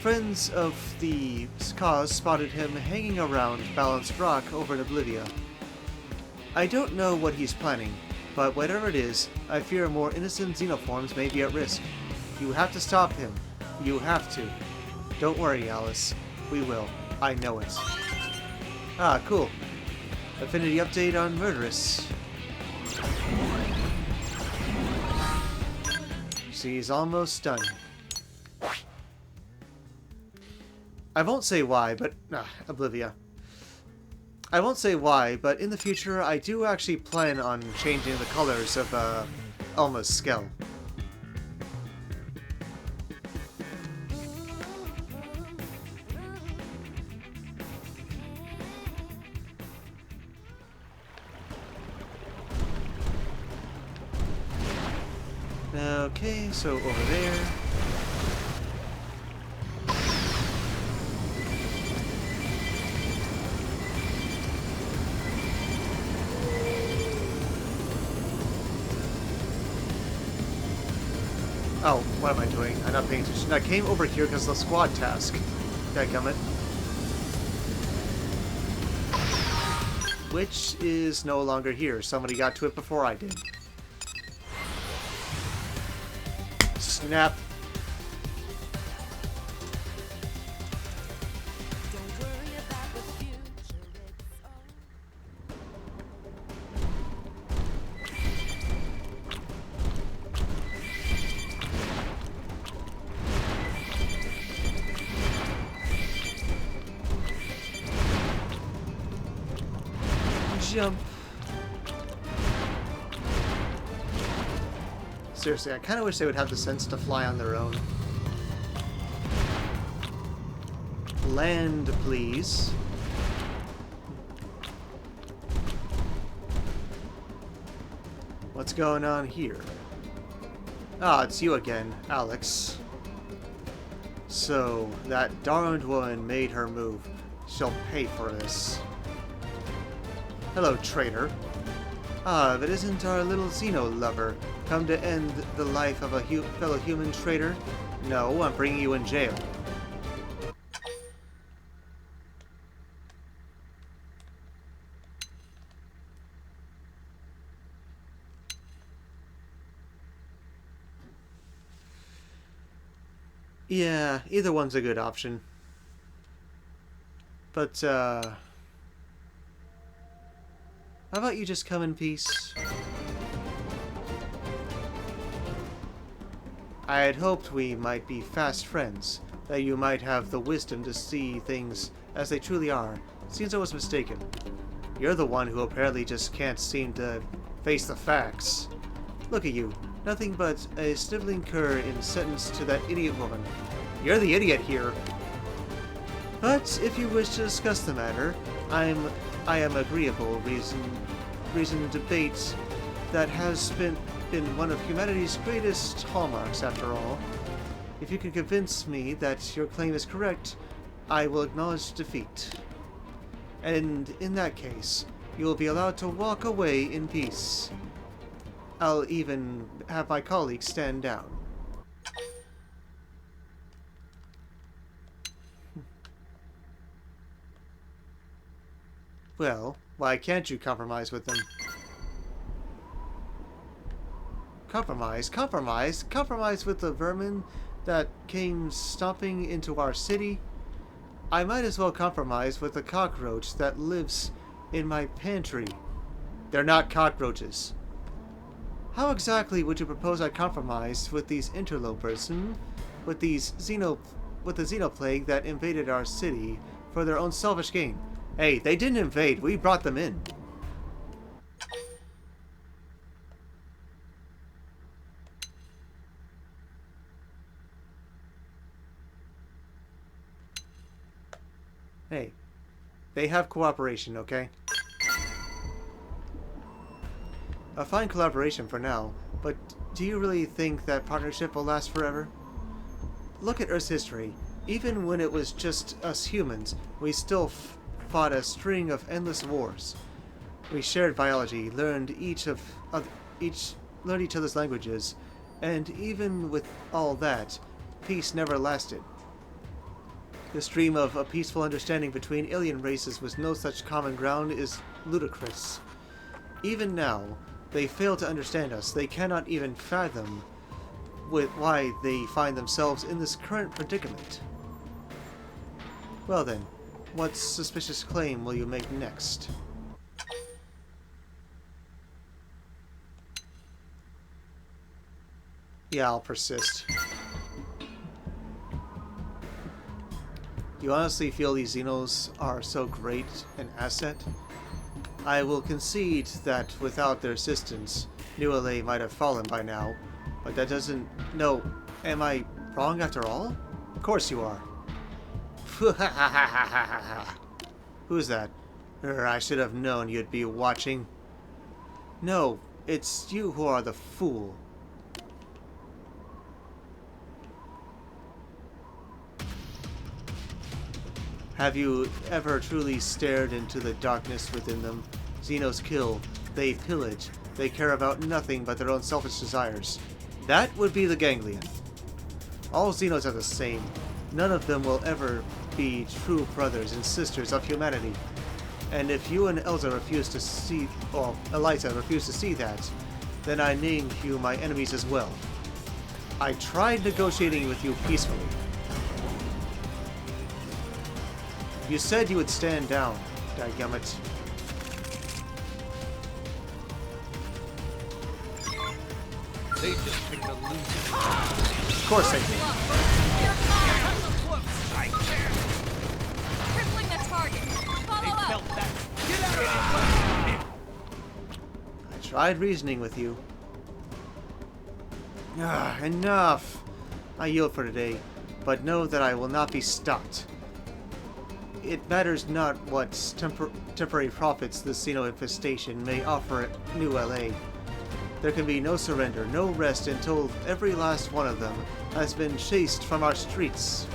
Friends of the cause spotted him hanging around Balanced Rock over in Oblivia. I don't know what he's planning, but whatever it is, I fear more innocent xenoforms may be at risk. You have to stop him. You have to. Don't worry, Alice. We will. I know it. Ah, cool. Affinity update on Murderous. She's almost done. I won't say why, but... Oblivia. I won't say why, but in the future I do actually plan on changing the colors of Elma's skull. Okay, so over there. Oh, what am I doing? I'm not paying attention. I came over here because of the squad task. Dadgummit. Which is no longer here. Somebody got to it before I did. Snap. Jump. Seriously, I kind of wish they would have the sense to fly on their own. Land, please. What's going on here? Ah, it's you again, Alex. So, that darned woman made her move. She'll pay for this. Hello, traitor. Ah, but isn't our little Xeno lover come to end the life of a fellow human traitor? No, I'm bringing you in jail. Yeah, either one's a good option. But, how about you just come in peace? I had hoped we might be fast friends, that you might have the wisdom to see things as they truly are. Seems I was mistaken. You're the one who apparently just can't seem to face the facts. Look at you, nothing but a sniveling cur in sentence to that idiot woman. You're the idiot here. But if you wish to discuss the matter, I am agreeable. Reason debate that has been one of humanity's greatest hallmarks, after all. If you can convince me that your claim is correct, I will acknowledge defeat. And in that case, you will be allowed to walk away in peace. I'll even have my colleagues stand down. Well, why can't you compromise with them? Compromise? Compromise? Compromise with the vermin that came stomping into our city? I might as well compromise with the cockroach that lives in my pantry. They're not cockroaches. How exactly would you propose I compromise with these interlopers, with the Xenoplague that invaded our city for their own selfish gain? Hey, they didn't invade, we brought them in. Hey, they have cooperation, okay? A fine collaboration for now, but do you really think that partnership will last forever? Look at Earth's history. Even when it was just us humans, we still fought a string of endless wars. We shared biology, learned each other's languages, and even with all that, peace never lasted. This dream of a peaceful understanding between alien races with no such common ground is ludicrous. Even now, they fail to understand us. They cannot even fathom why they find themselves in this current predicament. Well then, what suspicious claim will you make next? Yeah, I'll persist. You honestly feel these Xenos are so great an asset? I will concede that without their assistance, New LA might have fallen by now, but that doesn't... No, am I wrong after all? Of course you are. Who's that? I should have known you'd be watching. No, it's you who are the fool. Have you ever truly stared into the darkness within them? Xenos kill, they pillage, they care about nothing but their own selfish desires. That would be the ganglion. All Xenos are the same. None of them will ever be true brothers and sisters of humanity. And if you and Elza refuse to see, or Eliza refuse to see that, then I name you my enemies as well. I tried negotiating with you peacefully. You said you would stand down, dadgummit. They just picked a loser. Of course they did. Crippling the target. Follow up. Felt that. Get out of here! I tried reasoning with you. Enough! I yield for today, but know that I will not be stopped. It matters not what temporary profits the Xeno infestation may offer at New LA. There can be no surrender, no rest until every last one of them has been chased from our streets.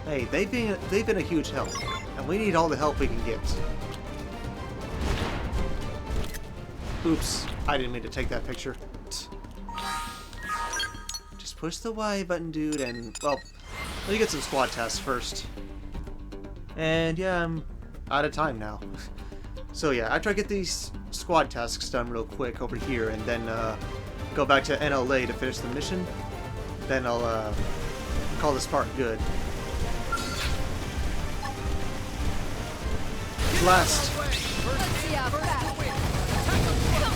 Hey, they've been a huge help, and we need all the help we can get. Oops, I didn't mean to take that picture. Just push the Y button, dude, and, well, let me get some squad tasks first. And yeah, I'm out of time now. So yeah, I try to get these squad tasks done real quick over here, and then go back to NLA to finish the mission. Then I'll call this part good. Blast! Let's see how fast. Come on.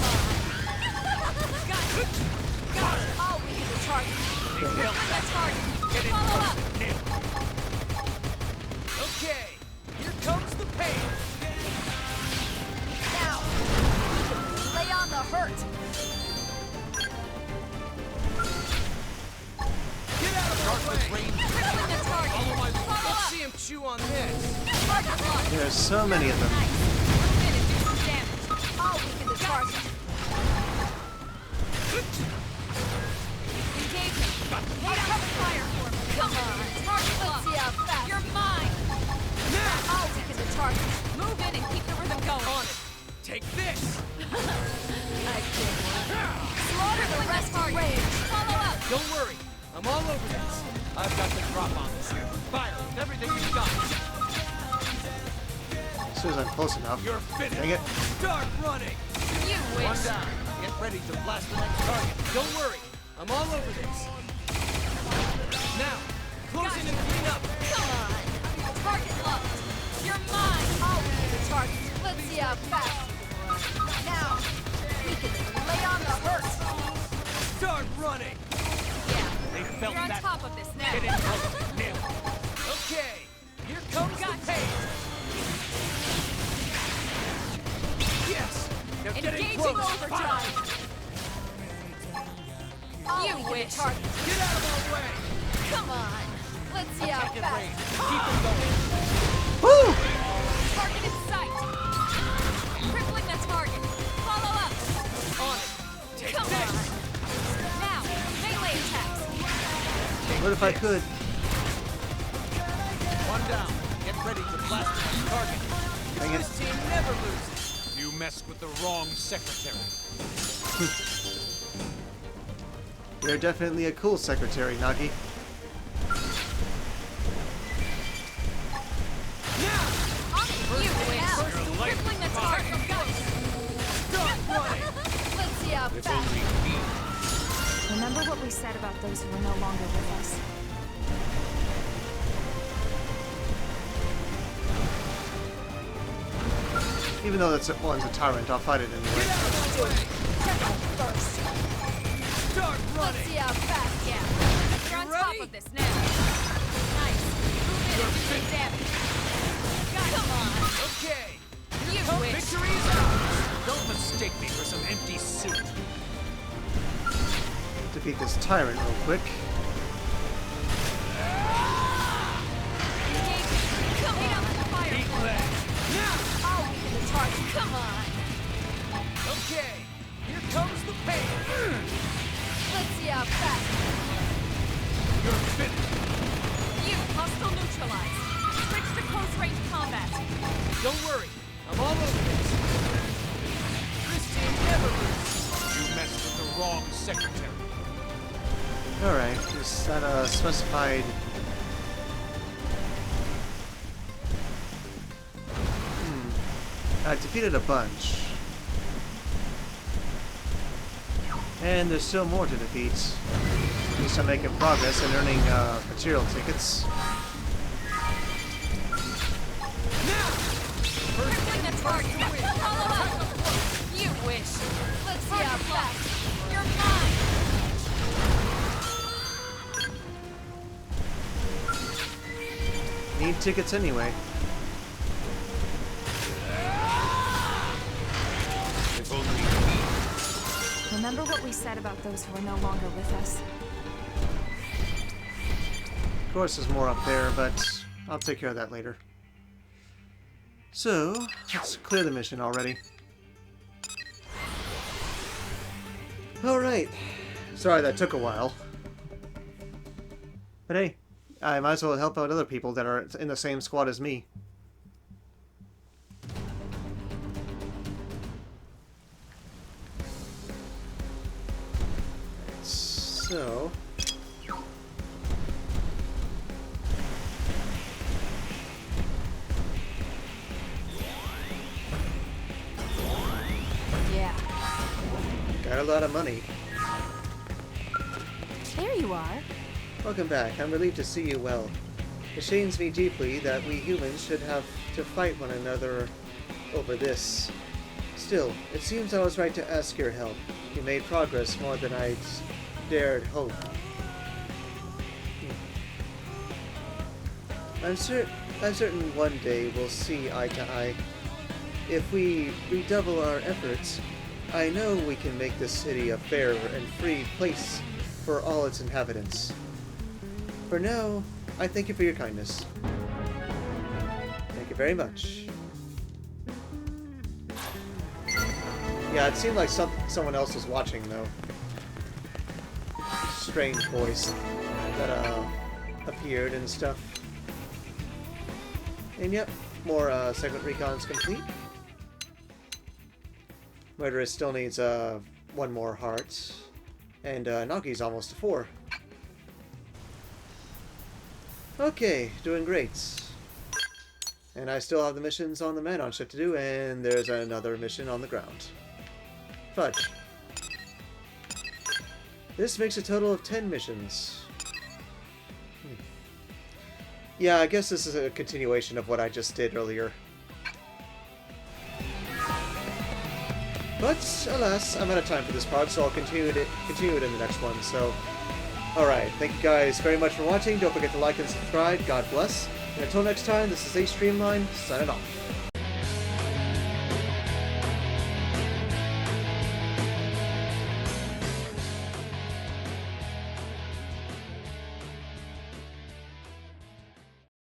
Got it. I'll be the target. felt That's that. target. Get in Follow up. close. Nailed it. Okay, here comes the pain. Now, lay on the hurt. Get out of our way. Crippling the target. Follow my lead. Follow Let's up. see him chew on this. Target locked. There's so many of them. Nice. Move in and do some damage. I'll weaken the target. Engage him. Hit up the fire for me. Come on. Target locked. Let's see how fast. You're mine. Now, I'll weaken the target. Move in and keep the rhythm going. on it. Take this. I did one. Slaughter the rest of rage. Follow up. Don't worry, I'm all over this. I've got the drop on this here. Fire with everything you've got. As soon as I'm close enough. You're finished. Dang it. Start running. You One wish. down. Get ready to blast the next target. Don't worry, I'm all over this. Now, close in and clean up. Come on. Target locked. You're mine. I'll weaken the target. Let's see how fast you can run. Now, we can lay on the hurt. Start running. Yeah. They felt You're on that. top of this now. Get in close. Nailed it. Okay, here comes the pain. Yes, they're getting Engaging close. overdrive. You wish. Target. Get out of our way. Come on. Let's see how Attack at fast. range. Keep them going. Woo! Target in sight. Crippling the target. Follow up. On it. Take Come this. on. Now, melee attacks. What if I could? One down. Get ready to blast the next target. Dang it. This team never loses. You messed with the wrong secretary. You're definitely a cool secretary, Nagi. Now, You win. Your life Crippling the is target. fine. Go. start running. Let's see how If fast. only me. Remember what we said about those who are no longer with us? Even though that's one's a tyrant, I'll fight it Get anyway. out of our way. First. Start Let's running. see how fast. Yeah. You're on You top ready? of this now. Nice. Move in and do some damage. Come on. Okay. You Come, wish. victory is ours. Don't mistake me for some empty suit. Defeat this tyrant real quick. Engage. Come on. The fire. Eat lead. Now. I'll weaken the target. Come on. Okay. Here comes the pain. Let's see how fast. You're finished. You hostile neutralized. Switch to close range combat. Don't worry. I'm all over this. This team never loses. You messed with the wrong secretary. Alright, is that a specified... I defeated a bunch. And there's still more to defeat. At least I'm making progress and earning material tickets. Now. Crippling the target. Follow up. You wish. Let's see how fast. You're mine. Need tickets anyway. If only me. Remember what we said about those who are no longer with us? Of course there's more up there, but I'll take care of that later. So, let's clear the mission already. Alright. Sorry that took a while. But hey, I might as well help out other people that are in the same squad as me. So... Yeah. got a lot of money. There you are. Welcome back. I'm relieved to see you well. It shames me deeply that we humans should have to fight one another over this. Still, it seems I was right to ask your help. You made progress more than I'd dared hope. I'm certain one day we'll see eye to eye. If we redouble our efforts, I know we can make this city a fair and free place for all its inhabitants. For now, I thank you for your kindness. Thank you very much. Yeah, it seemed like someone else was watching, though. Strange voice that appeared and stuff. And yep, more segment recons complete. Murderous still needs one more heart, and Nagi's almost to 4. Okay, doing great. And I still have the missions on the man on ship to do, and there's another mission on the ground. Fudge. This makes a total of 10 missions. Yeah, I guess this is a continuation of what I just did earlier. But, alas, I'm out of time for this part, so I'll continue it in the next one, so... Alright, thank you guys very much for watching. Don't forget to like and subscribe. God bless. And until next time, this is Streamline, signing off.